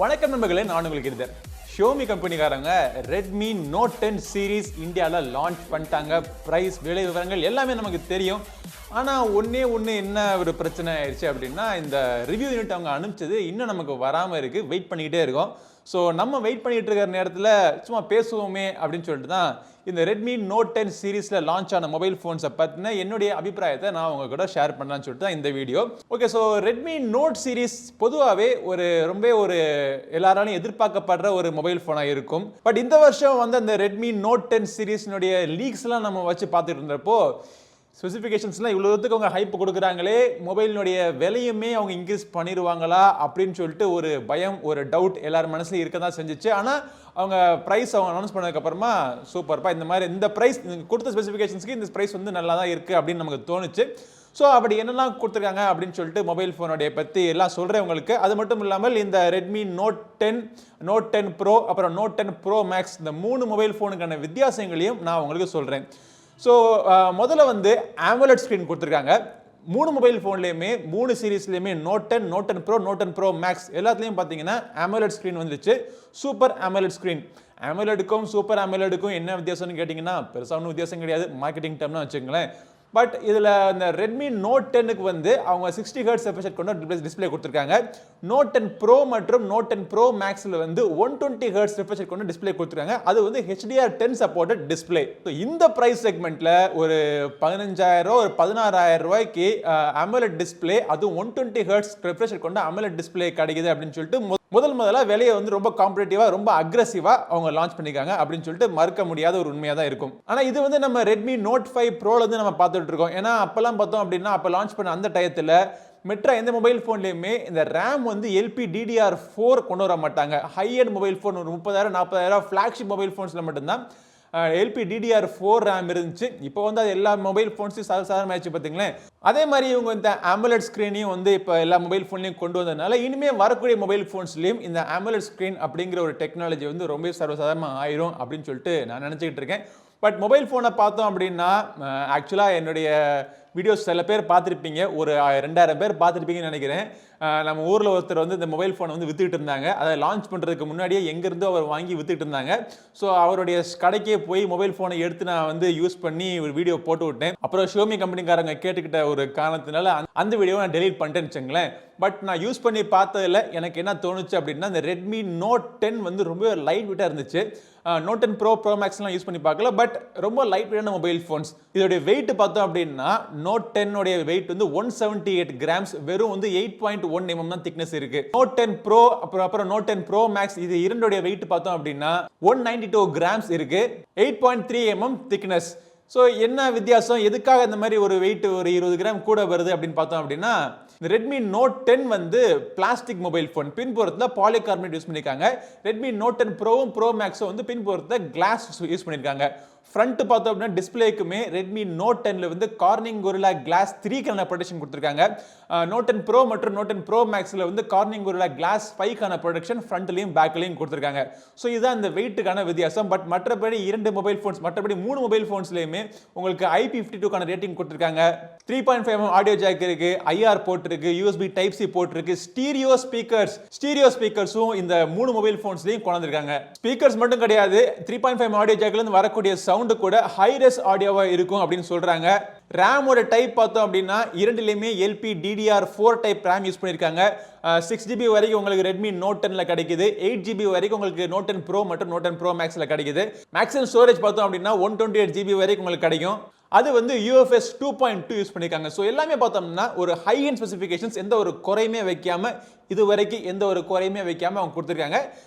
வணக்கம் நண்பர்களே, நான் உங்களுக்கு இருந்தேன். ஷியோமி கம்பெனிக்காரங்க ரெட்மி நோட் 10 சீரீஸ் இந்தியாவில் லான்ச் பண்ணிட்டாங்க. ப்ரைஸ், விலை விவரங்கள் எல்லாமே நமக்கு தெரியும். ஆனால் ஒன்று என்ன ஒரு பிரச்சனை ஆயிடுச்சு அப்படின்னா, இந்த ரிவ்யூ யூனிட் அவங்க அனுப்பிச்சது இன்னும் நமக்கு வராமல் இருக்குது. வெயிட் பண்ணிக்கிட்டே இருக்கோம். ஸோ நம்ம வெயிட் பண்ணிகிட்டு இருக்கிற நேரத்தில் சும்மா பேசுவோமே அப்படின்னு சொல்லிட்டு தான் இந்த ரெட்மி நோட் 10 சீரீஸில் லான்ச் ஆன மொபைல் ஃபோன்ஸை பற்றின என்னுடைய அபிப்பிராயத்தை நான் உங்க கூட ஷேர் பண்ணலான்னு சொல்லிட்டு தான் இந்த video. Okay, so Redmi note series பொதுவாகவே ஒரு எல்லாராலையும் எதிர்பார்க்கப்படுற ஒரு மொபைல் ஃபோனாக இருக்கும். பட் இந்த வருஷம் வந்து அந்த ரெட்மி நோட் 10 சீரீஸ்னுடைய லீக்ஸ்லாம் நம்ம வச்சு பார்த்துட்டு இருந்தப்போ ஸ்பெசிஃபிகேஷன்ஸ்லாம் இவ்வளோத்துக்கு அவங்க ஹைப் கொடுக்குறாங்களே, மொபைலினுடைய விலையுமே அவங்க இன்க்ரீஸ் பண்ணிடுவாங்களா அப்படின்னு சொல்லிட்டு ஒரு பயம், ஒரு டவுட் எல்லாரும் மனசுலையும் இருக்க தான் செஞ்சிச்சு. ஆனால் அவங்க ப்ரைஸ் அவங்க அனௌன்ஸ் பண்ணதுக்கப்புறமா சூப்பர்ப்பா, இந்த ப்ரைஸ் கொடுத்த ஸ்பெசிஃபிகேஷன்ஸ்க்கு இந்த ப்ரைஸ் வந்து நல்லா தான் இருக்குது அப்படின்னு நமக்கு தோணுச்சு. ஸோ அப்படி என்னெல்லாம் கொடுத்துருக்காங்க அப்படின்னு சொல்லிட்டு மொபைல் ஃபோனுடைய பற்றி எல்லாம் சொல்கிறேன் உங்களுக்கு. அது மட்டும் இல்லாமல் இந்த ரெட்மி நோட் 10, நோட் 10 ப்ரோ, அப்புறம் நோட் 10 ப்ரோ மேக்ஸ், இந்த 3 மொபைல் ஃபோனுக்கான வித்தியாசங்களையும் நான் உங்களுக்கு சொல்கிறேன். ஸோ முதல்ல வந்து AMOLED ஸ்க்ரீன் கொடுத்துருக்காங்க. 3 மொபைல் ஃபோன்லேயுமே 3 சீரீஸ்லேயுமே note 10, note 10 pro, note 10 pro max எல்லாத்துலேயும் பார்த்தீங்கன்னா AMOLED ஸ்க்ரீன் வந்துருச்சு. Super AMOLED screen. AMOLEDக்கும் சூப்பர் AMOLEDக்கும் என்ன வித்தியாசம்னு கேட்டிங்கன்னா பெருசாக ஒன்றும் வித்தியாசம் கிடையாது, மார்க்கெட்டிங் டேர்ம்னு வச்சுக்கோங்களேன். பட் இதில் இந்த ரெட்மி நோட் 10க்கு வந்து அவங்க 60 ஹெர்ட்ஸ் ரெஃப்ரெஷ் கொண்ட டிஸ்பிளே கொடுத்துருக்காங்க. நோட் 10 ப்ரோ மற்றும் நோட் 10 ப்ரோ மேக்ஸில் வந்து 120 ஹெர்ட்ஸ் ரெஃப்ரெஷ் கொண்ட டிஸ்பிளே கொடுத்துருக்காங்க. அது வந்து HDR10 சப்போர்ட்டட் டிஸ்பிளே. ஸோ இந்த ப்ரைஸ் செக்மெண்ட்டில் ஒரு 15,000 ஒரு 16,000 ரூபாய்க்கு AMOLED டிஸ்பிளே, அதுவும் 120 ஹெர்ட்ஸ் ரெஃப்ரெஷ் கொண்ட AMOLED டிஸ்பிளே கிடைக்குது அப்படின்னு சொல்லிட்டு முதல்ல விலையை வந்து ரொம்ப காம்படிட்டிவாக, ரொம்ப அக்ரெசிவாக அவங்க லான்ச் பண்ணியிருக்காங்க அப்படின்னு சொல்லிட்டு மறுக்க முடியாத ஒரு உண்மையாக தான் இருக்கும். ஆனால் இது வந்து நம்ம ரெட்மி நோட் 5 ப்ரோலேருந்து நம்ம பார்த்துட்டு இருக்கோம். ஏன்னா அப்போல்லாம் பார்த்தோம் அப்படின்னா, அப்போ லான்ச் பண்ண அந்த டயத்தில் மெட்ரா எந்த மொபைல் ஃபோன்லேயுமே இந்த ரேம் வந்து LPDDR4 கொண்டு வர மாட்டாங்க. ஹை எண்ட் மொபைல் ஃபோன் ஒரு 30,000 40,000 ஃப்ளாக்ஷிப் மொபைல் ஃபோன்ஸில் மட்டும்தான் LPDDR4 ரேம் இருந்துச்சு. இப்போ வந்து அது எல்லா மொபைல் ஃபோன்ஸையும் சாதாரணமாகிடுச்சு பார்த்தீங்களேன். அதே மாதிரி இவங்க இந்த AMOLED ஸ்க்ரீனையும் வந்து இப்போ எல்லா மொபைல் ஃபோன்லையும் கொண்டு வந்ததுனால இனிமேல் வரக்கூடிய மொபைல் ஃபோன்ஸ்லையும் இந்த AMOLED ஸ்க்ரீன் அப்படிங்கிற ஒரு டெக்னாலஜி வந்து ரொம்ப சர்வசாதாரணமாக ஆயிரும் அப்படின்னு சொல்லிட்டு நான் நினச்சிக்கிட்டு இருக்கேன். பட் மொபைல் ஃபோனை பார்த்தோம் அப்படின்னா, ஆக்சுவலாக என்னுடைய வீடியோஸ் சில பேர் பார்த்துருப்பீங்க, ஒரு 2,000 பேர் பார்த்துருப்பீங்கன்னு நினைக்கிறேன். நம்ம ஊரில் ஒருத்தர் வந்து இந்த மொபைல் ஃபோனை வந்து விற்றுக்கிட்டு இருந்தாங்க. அதை லான்ச் பண்ணுறதுக்கு முன்னாடியே எங்கேருந்தோ அவர் வாங்கி விற்றுக்கிட்டு இருந்தாங்க. ஸோ அவருடைய கடைக்கே போய் மொபைல் ஃபோனை எடுத்து நான் வந்து யூஸ் பண்ணி ஒரு வீடியோ போட்டு விட்டேன். அப்புறம் ஷியோமி கம்பெனிக்காரங்க கேட்டுக்கிட்ட ஒரு காரணத்தினால அந்த வீடியோவை நான் டெலீட் பண்ணிட்டேன்னு வச்சுங்களேன். பட் நான் யூஸ் பண்ணி பார்த்ததில் எனக்கு என்ன தோணுச்சு அப்படின்னா, இந்த ரெட்மி நோட் 10 வந்து ரொம்ப லைட் வெயிட்டாக இருந்துச்சு. நோட் 10 ப்ரோ, ப்ரோ மேக்ஸ்லாம் யூஸ் பண்ணி பார்க்கல, பட் ரொம்ப லைட் வெயிட்டான மொபைல் ஃபோன்ஸ். இதோடைய வெயிட் பார்த்தோம் அப்படின்னா, நோட் 10 உடைய வெயிட் வந்து 178 கிராம்ஸ், வெறும் வந்து 8.1 mm தான் திக்னஸ் இருக்கு. நோட் 10 ப்ரோ அப்புறம் நோட் 10 ப்ரோ மேக்ஸ், இது இரண்டுடைய வெயிட் பார்த்தோம் அப்படின்னா 192 கிராம்ஸ் இருக்கு, 8.3 mm திக்னஸ். ஸோ என்ன வித்தியாசம், எதுக்காக இந்த மாதிரி ஒரு வெயிட் ஒரு 20 கிராம் கூட வருது அப்படின்னு பார்த்தோம் அப்படின்னா, இந்த ரெட்மி நோட் 10 வந்து பிளாஸ்டிக் மொபைல் ஃபோன், பின்புறத்தில் பாலிகார்பனேட் யூஸ் பண்ணியிருக்காங்க. ரெட்மி நோட் 10 ப்ரோவும் ப்ரோ மேக்ஸும் வந்து பின்புறத்தில் கிளாஸ் யூஸ் பண்ணியிருக்காங்க. ஃப்ரண்ட் பார்த்தோம் அப்படின்னா டிஸ்பிளேக்குமே ரெட்மி நோட் 10ல வந்து கார்னிங் கொரில்லா கிளாஸ் 3க்கான ப்ரொடெக்ஷன் கொடுத்துருக்காங்க. நோட் 10 ப்ரோ மற்றும் நோட் 10 ப்ரோ மேக்ஸில் வந்து கார்னிங் கொரில்லா கிளாஸ் 5க்கான ப்ரொடெக்ஷன் ஃப்ரண்ட்லையும் பேக்லையும் கொடுத்துருக்காங்க. ஸோ இதுதான் இந்த வெயிட்டுக்கான வித்தியாசம். பட் மற்றபடி 2 மொபைல் ஃபோன்ஸ், மற்றபடி 3 மொபைல் ஃபோன்ஸ்லையுமே உங்களுக்கு IP52க்கான ரேட்டிங் கொடுத்துருக்காங்க. 3.5 mm ஆடியோ ஜாக் இருக்கு, IR போர்ட் இருக்கு, USB டைப் C போர்ட் இருக்கு, ஸ்டீரியோ ஸ்பீக்கர்ஸும் இந்த 3 மொபைல் ஃபோன்ஸ்லையும் கொண்டு வந்திருக்காங்க. ஸ்பீக்கர்ஸ் மட்டும் கிடையாது, 3.5 mm ஆடியோ ஜாக்ல இருந்து வரக்கூடிய சவுண்டு கூட ஹைரஸ் ஆடியோவா இருக்கும் அப்படின்னு சொல்றாங்க. ரேமோட டைப் பார்த்தோம் அப்படின்னா இரண்டிலுமே LPDDR4 டைப் ரேம் யூஸ் பண்ணியிருக்காங்க. 6GB வரைக்கும் உங்களுக்கு ரெட்மி நோட் 10ல கிடைக்குது. 8GB வரைக்கும் உங்களுக்கு நோட் 10 ப்ரோ மற்றும் நோட் 10 ப்ரோ மேக்ஸ்ல கிடைக்குது. மேக்ஸிமம் ஸ்டோரேஜ் பார்த்தோம் அப்படின்னா 128GB வரைக்கும் உங்களுக்கு கிடைக்கும். அது வந்து UFS 2.2 யூஸ் பண்ணியிருக்காங்க. ஸோ எல்லாமே பார்த்தோம்னா ஒரு ஹை எண்ட் ஸ்பெசிஃபிகேஷன்ஸ், எந்த ஒரு குறையுமே வைக்காம, இது வரைக்கும் எந்த ஒரு குறையுமே வைக்காம அவங்க கொடுத்துருக்காங்க.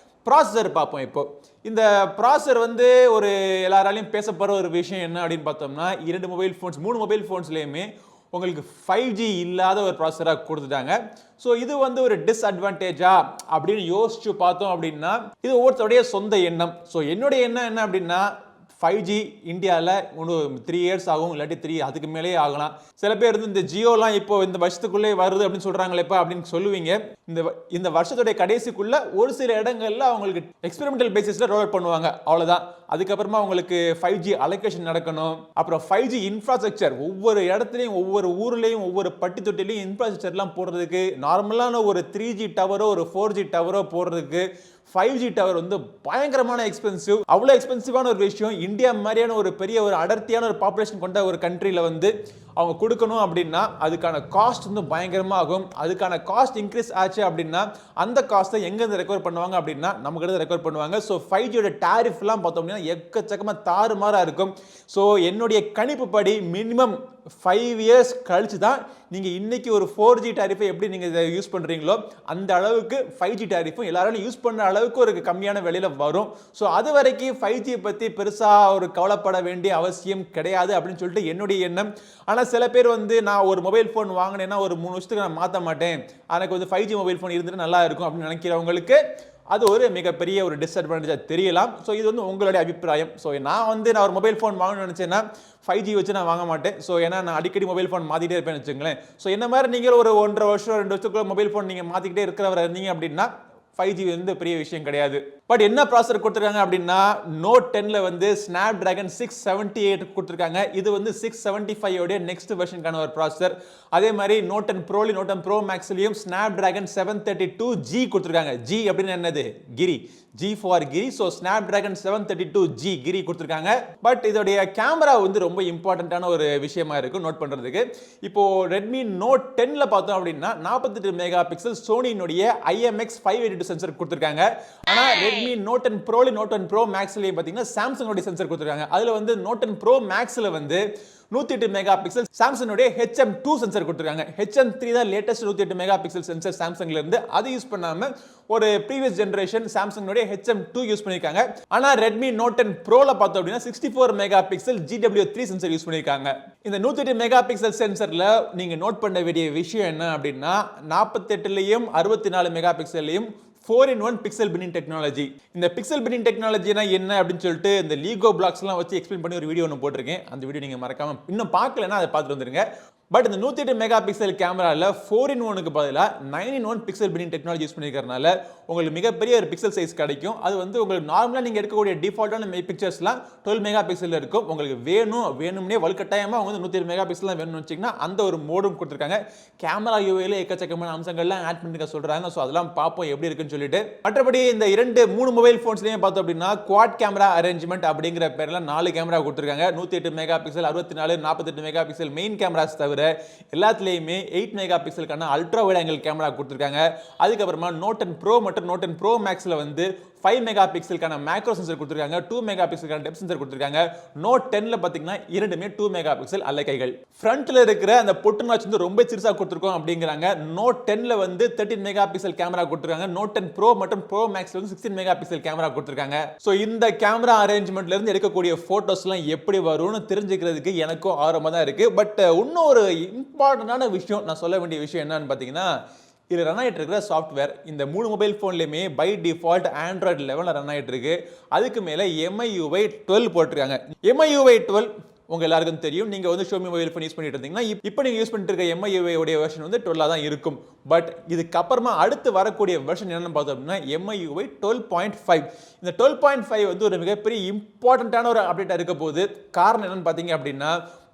ப்ராசஸர் பார்ப்போம். இப்போ இந்த ப்ராசஸர் வந்து ஒரு எல்லாராலையும் பேசப்படுற ஒரு விஷயம் என்ன அப்படின்னு பார்த்தோம்னா, 2 மொபைல் ஃபோன்ஸ் 3 மொபைல் ஃபோன்ஸ்லையுமே உங்களுக்கு 5G இல்லாத ஒரு ப்ராசஸராக கொடுத்துட்டாங்க. ஸோ இது வந்து ஒரு டிஸ்அட்வான்டேஜா அப்படின்னு யோசிச்சு பார்த்தோம் அப்படின்னா, இது ஒவ்வொருத்தருடைய சொந்த எண்ணம். ஸோ என்னுடைய எண்ணம் என்ன அப்படின்னா, 5G இந்தியாவில் இன்னும் 3 இயர்ஸ் ஆகும், இல்லாட்டி 3 அதுக்கு மேலேயே ஆகலாம். சில பேர் வந்து இந்த ஜியோலாம் இப்போ இந்த வருஷத்துக்குள்ளே வருது அப்படின்னு சொல்கிறாங்களேப்பா அப்படின்னு சொல்லுவீங்க. இந்த வருஷத்துடைய கடைசிக்குள்ள ஒரு சில இடங்கள்ல அவங்களுக்கு எக்ஸ்பெரிமெண்டல் பேசிஸில் ரோல் பண்ணுவாங்க, அவ்வளோதான். அதுக்கப்புறமா உங்களுக்கு 5G அலோகேஷன் நடக்கணும், அப்புறம் 5G இன்ஃப்ராஸ்ட்ரக்சர் ஒவ்வொரு இடத்துலையும் ஒவ்வொரு ஊர்லேயும் ஒவ்வொரு பட்டி தொட்டிலையும் இன்ஃப்ராஸ்ட்ரக்சர்லாம் போடுறதுக்கு, நார்மலான ஒரு 3G டவரோ ஒரு 4G டவரோ போடுறதுக்கு 5G டவர் வந்து பயங்கரமான எக்ஸ்பென்சிவ். அவ்வளோ எக்ஸ்பென்சிவான ஒரு விஷயம் இந்தியா மாதிரியான ஒரு பெரிய ஒரு அடர்த்தியான ஒரு பாப்புலேஷன் கொண்ட ஒரு கண்ட்ரியில் வந்து அவங்க கொடுக்கணும் அப்படின்னா அதுக்கான காஸ்ட் வந்து பயங்கரமாக ஆகும். அதுக்கான காஸ்ட் இன்க்ரீஸ் ஆச்சு அப்படின்னா அந்த காஸ்ட்டை எங்கேருந்து ரெக்கவர் பண்ணுவாங்க அப்படின்னா நமக்கு ரெக்கவர் பண்ணுவாங்க. ஸோ 5Gயோட டேரிஃப்லாம் பார்த்தோம் அப்படின்னா எக்கச்சக்கமாக தாறுமாறாக இருக்கும். ஸோ என்னுடைய கணிப்பு படி மினிமம் 5 இயர்ஸ் கழிச்சு தான் நீங்கள் இன்னைக்கு ஒரு 4G டேரிஃபை எப்படி நீங்கள் இதை யூஸ் பண்ணுறீங்களோ அந்த அளவுக்கு 5G டேரிஃபும் எல்லாரும் யூஸ் பண்ணுற அளவுக்கு ஒரு கம்மியான விலையில் வரும். ஸோ அது வரைக்கும் 5G பற்றி பெருசாக ஒரு கவலைப்பட வேண்டிய அவசியம் கிடையாது அப்படின்னு சொல்லிட்டு என்னுடைய எண்ணம். ஆனால் சில பேர் வந்து நான் ஒரு மொபைல் ஃபோன் வாங்கினேன்னா ஒரு 3 வருஷத்துக்கு நான் மாற்ற மாட்டேன், எனக்கு வந்து 5G மொபைல் ஃபோன் இருந்துட்டு நல்லா இருக்கும் அப்படின்னு நினைக்கிறவங்களுக்கு அது ஒரு மிகப்பெரிய ஒரு டிஸ்அட்வான்டேஜாக தெரியலாம். ஸோ இது வந்து உங்களுடைய அபிப்பிராயம். ஸோ நான் ஒரு மொபைல் ஃபோன் வாங்கணும்னு நினச்சேன்னா 5G வச்சு நான் வாங்க மாட்டேன். ஸோ ஏன்னா நான் அடிக்கடி மொபைல் ஃபோன் மாற்றிக்கிட்டே இருப்பேன்னு வச்சுங்களேன். ஸோ என்ன மாதிரி நீங்கள் ஒரு 1.5 வருஷம் 2 வருஷத்துக்குள்ள மொபைல் ஃபோன் நீங்கள் மாற்றிக்கிட்டே இருக்கிறவரை இருந்தீங்க அப்படின்னா 5G வந்து பெரிய விஷயம் கிடையாது. பட் என்ன ப்ராசஸர் கொடுத்துருக்காங்க அப்படின்னா Note 10ல வந்து Snapdragon 678 கொடுத்துருக்காங்க. இது வந்து 675 உடைய நெக்ஸ்ட் வெர்ஷனுக்கான ஒரு ப்ராசஸர். அதே மாதிரி Note 10 Pro Note 10 Pro Maxலயும் Snapdragon 732G கொடுத்துருக்காங்க. G அப்படின்னு என்னது? கிரி. G for Giri. So Snapdragon 732G கிரி கொடுத்துருக்காங்க. பட் இதோடைய கேமரா வந்து ரொம்ப இம்பார்ட்டன்டான ஒரு விஷயமா இருக்கு நோட் பண்றதுக்கு. இப்போ Redmi Note 10ல பார்த்தோம் அப்படின்னா 48 மெகா பிக்சல் சோனியினுடைய IMX 582 சென்சர் கொடுத்துருக்காங்க. ஆனா Redmi Note 10 Pro Note 10 Pro Maxலயே பாத்தீங்கன்னா Samsung உடைய சென்சர் கொடுத்துருக்காங்க. அதுல வந்து Note 10 Pro Maxல வந்து 108 மெகா பிக்சல் Samsung உடைய HM2 சென்சர் கொடுத்துருக்காங்க. HM3 தான் லேட்டஸ்ட் 108 மெகா பிக்சல் சென்சர் Samsungல இருந்து. அது யூஸ் பண்ணாம ஒரு ப்ரீவியஸ் ஜெனரேஷன் Samsung உடைய HM2 யூஸ் பண்ணிருக்காங்க. ஆனா Redmi Note 10 Proல பார்த்தோம் அப்படின்னா 64 mega pixel GW3 sensor use பண்ணிருக்காங்க. இந்த 108 மெகா பிக்சல் சென்சர்ல நீங்க நோட் பண்ண வேண்டிய விஷயம் என்ன அப்படின்னா 48லயும் 64 மெகா பிக்சல்லையும் 4-in-1 பிக்சல் பின்னிங் டெக்னாலஜி. இந்த பிக்சல் பின்னிங் டெக்னாலஜினா என்ன அப்படின்னு சொல்லிட்டு இந்த லீகோ பிளாக்ஸ்லாம் வச்சு எக்ஸ்பிளைன் பண்ணி ஒரு வீடியோ ஒன்று போட்டிருக்கேன். அந்த வீடியோ நீங்க மறக்காம இன்னும் பார்க்கலன்னா அதை பார்த்துட்டு வந்துருங்க. பட் இந்த 108 மெகா பிக்சல் கேமரால 4-in-1க்கு பதிலாக 9-in-1 pixel binning technology use பண்ணிருக்கறனால உங்களுக்கு மிகப்பெரிய ஒரு பிக்சல் சைஸ் கிடைக்கும். அது வந்து உங்களுக்கு நார்மலா நீங்க எடுக்கக்கூடிய டிஃபால்ட்டான பிக்சர்ஸ்லாம் 12 மெகா பிக்சல்ல இருக்கும். உங்களுக்கு வேணும்னே வலுக்கட்டாயமா அவங்க வந்து 108 மெகா பிக்சல் தான் வேணும்னு வச்சீங்கன்னா அந்த ஒரு மோடும் கொடுத்துருக்காங்க. கேமரா யூஐல எக்கச்சக்கமான அம்சங்கள்லாம் ஆட் பண்ணிக்க சொல்றாங்க. ஸோ அதெல்லாம் பார்ப்போம் எப்படி இருக்குன்னு சொல்லிட்டு. மற்றபடி இந்த 3 மொபைல் போன்ஸ்லயும் பார்த்தோம் அப்படின்னா குவாட் கேமரா அரேஞ்ச்மெண்ட் அப்படிங்கிற பேர்ல 4 கேமரா கொடுத்துருக்காங்க. 108 mega pixel 64 48 mega pixel main cameras தவிர எல்லாத்துலயுமே 8 மெகா பிக்சலுக்கான அல்ட்ரா வைட் ஆங்கிள் கேமரா கொடுத்துருக்காங்க. அதுக்கப்புறமா Note 10 Pro மற்றும் Note 10 Pro Maxல வந்து 5 மெகா பிக்சலுக்கான மேக்ரோ சென்சர் கொடுத்துருக்காங்க. 2 மெகா பிக்சலுக்கான டெப்த் சென்சர் கொடுத்துருக்காங்க. Note 10ல பாத்தீங்கன்னா இரண்டுமே 2 மெகா பிக்சல் அலக்கைகள். ஃப்ரண்ட்ல இருக்கிற அந்த பொட்டு நாட்ச் வந்து ரொம்ப சிறுசா கொடுத்துருக்கோம் அப்படிங்கிறாங்க. Note 10ல வந்து 13 மெகா பிக்சல் கேமரா கொடுத்துருக்காங்க. Note 10 Pro மற்றும் Pro Maxல வந்து 16 மெகா பிக்சல் கேமரா கொடுத்துருக்காங்க. சோ இந்த கேமரா அரேஞ்ச்மெண்ட்ல இருந்து எடுக்கக்கூடிய போட்டோஸ்லாம் எப்படி வரும்னு தெரிஞ்சுக்கிறதுக்கு எனக்கும் ஆர்வமா தான் இருக்கு. பட் இன்னொரு இம்பார்ட்டன்டான விஷயம் நான் சொல்ல வேண்டிய விஷயம் என்னன்னு பாத்தீங்கன்னா இது ரன் ஆகிட்டு இருக்கிற சாஃப்ட்வேர். இந்த 3 மொபைல் ஃபோன்லையுமே பை டிஃபால்ட் ஆண்ட்ராய்டு லெவலில் ரன் ஆகிட்டு இருக்கு. அதுக்கு மேலே MIUI 12 போட்டிருக்காங்க. MIUI 12 உங்க எல்லாருக்கும் தெரியும். நீங்க வந்து Xiaomi மொபைல் ஃபோன் யூஸ் பண்ணிட்டு இருந்தீங்கன்னா இப்போ நீங்க யூஸ் பண்ணிட்டு இருக்க MIUI உடைய வெர்ஷன் வந்து 12 தான் இருக்கும். பட் இதுக்கு அப்புறமா அடுத்து வரக்கூடிய வெர்ஷன் என்னன்னு பார்த்தோம் அப்படின்னா MIUI 12.5. இந்த 12.5 வந்து ஒரு மிகப்பெரிய இம்பார்ட்டன்டான ஒரு அப்டேட்டா இருக்க போகுது. காரணம் என்னன்னு பார்த்தீங்க அப்படின்னா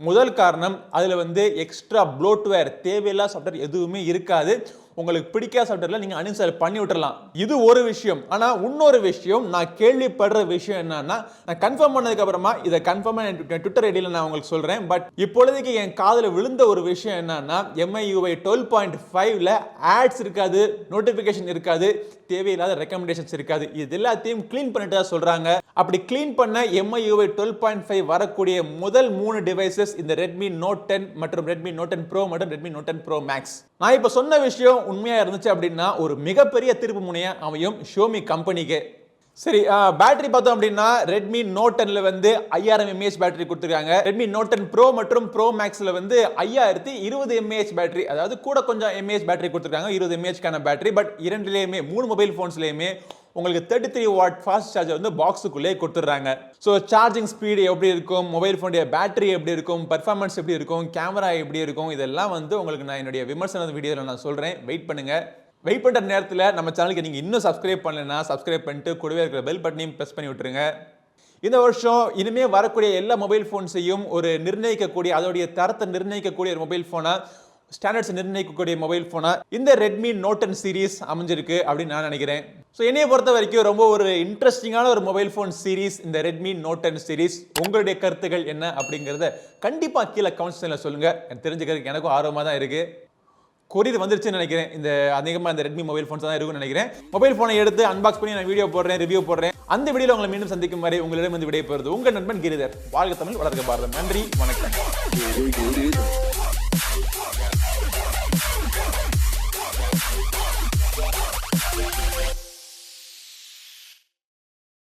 முதல் காரணம் அதுல வந்து எக்ஸ்ட்ரா ப்ளோட்வேர் தேவையில்லா சாஃப்ட்வேர் எதுவுமே இருக்காது. உங்களுக்கு பிடிக்காத சாஃப்ட்வேர்ல நீங்க அன்இன்ஸ்டால் பண்ணி விட்டுறலாம். இது ஒரு விஷயம். ஆனா இன்னொரு விஷயம் நான் கேள்விப்படுற விஷயம் என்னன்னா நான் கன்ஃபார்ம் பண்ணதுக்கு அப்புறமா இதை கன்ஃபார்மா ட்விட்டர் ஐடியில நான் உங்களுக்கு சொல்றேன். பட் இப்பொழுதைக்கு என் காதுல விழுந்த ஒரு விஷயம் என்னன்னா MIUI 12.5ல ஆட்ஸ் இருக்காது, நோட்டிபிகேஷன் இருக்காது, தேவையில்லாத ரெக்கமெண்டேஷன்ஸ் இருக்காது. இது எல்லாத்தையும் க்ளீன் பண்ணிட்டு தான் சொல்றாங்க. அப்படி க்ளீன் பண்ண MIUI 12.5 வரக்கூடிய முதல் 3 டிவைசஸ் இந்த Redmi Note 10 மற்றும் Redmi Note 10 Pro மற்றும் Redmi Note 10 Pro Max. நான் இப்ப சொன்ன விஷயம் உண்மையா இருந்துச்சு அப்படின்னா ஒரு மிகப்பெரிய திருப்பு முனையா அமையும் Xiaomi கம்பெனிக்கு. சரி, பேட்டரி பார்த்தோம் அப்படின்னா Redmi Note 10ல வந்து 5000 mAh பேட்டரி கொடுத்திருக்காங்க. Redmi Note 10 Pro மற்றும் Pro Maxல வந்து 5020 mAh பேட்டரி, அதாவது கூட கொஞ்சம் mAh பேட்டரி கொடுத்திருக்காங்க. 20 mAh கான பேட்டரி. பட் இரண்டிலேயுமே 3 மொபைல் போன்ஸ்லயுமே உங்களுக்கு 33 வாட் ஃபாஸ்ட் சார்ஜர் வந்து பாக்ஸுக்குள்ளே கொடுத்துறாங்க. ஸோ சார்ஜிங் ஸ்பீடு எப்படி இருக்கும், மொபைல் ஃபோனுடைய பேட்டரி எப்படி இருக்கும், பர்ஃபார்மன்ஸ் எப்படி இருக்கும், கேமரா எப்படி இருக்கும், இதெல்லாம் வந்து உங்களுக்கு நான் என்னுடைய விமர்சன வீடியோவில் நான் சொல்றேன். வெயிட் பண்ணுங்க. வெயிட் பண்ற நேரத்தில் நம்ம சேனலுக்கு நீங்க இன்னும் சப்ஸ்கிரைப் பண்ணலன்னா சப்ஸ்கிரைப் பண்ணிட்டு கூடவே இருக்கிற பெல் பட்டனையும் பிரஸ் பண்ணி விட்டுருங்க. இந்த வருஷம் இனிமே வரக்கூடிய எல்லா மொபைல் போன்ஸையும் ஒரு நிர்ணயிக்கக்கூடிய அதோடைய தரத்தை நிர்ணயிக்கக்கூடிய ஒரு மொபைல் போனா ஸ்டாண்டர்ட்ஸ் நிர்ணயிக்கக்கூடிய மொபைல் போனா இந்த Redmi Note 10 சீரிஸ் அமைஞ்சிருக்கு அப்படின்னு நான் நினைக்கிறேன். ஸோ என்னைய பொறுத்த வரைக்கும் ரொம்ப ஒரு இன்ட்ரெஸ்டிங்கான ஒரு மொபைல் ஃபோன் சீரிஸ் இந்த Redmi Note 10 சீரிஸ். உங்களுடைய கருத்துக்கள் என்ன அப்படிங்கிறத கண்டிப்பா கீழே கமெண்ட் செக்ஷன்ல சொல்லுங்க. எனக்கு தெரிஞ்சுக்கிறதுக்கு எனக்கும் ஆர்வமா தான் இருக்கு. கொரியர் வந்துருச்சுன்னு நினைக்கிறேன். இந்த அதிகமாக இந்த Redmi மொபைல் ஃபோன்ஸ் தான் இருக்கும்னு நினைக்கிறேன். மொபைல் ஃபோனை எடுத்து அன்பாக்ஸ் பண்ணி நான் வீடியோ போடுறேன், ரிவ்யூ போடுறேன். அந்த வீடியோவில் உங்களை மீண்டும் சந்திக்கும் வரை உங்களிடம் வந்து விடைபெறுவது உங்கள் நண்பன் கிரிதர். வாழ்க தமிழ், வளர்க பாரதம். நன்றி, வணக்கம்.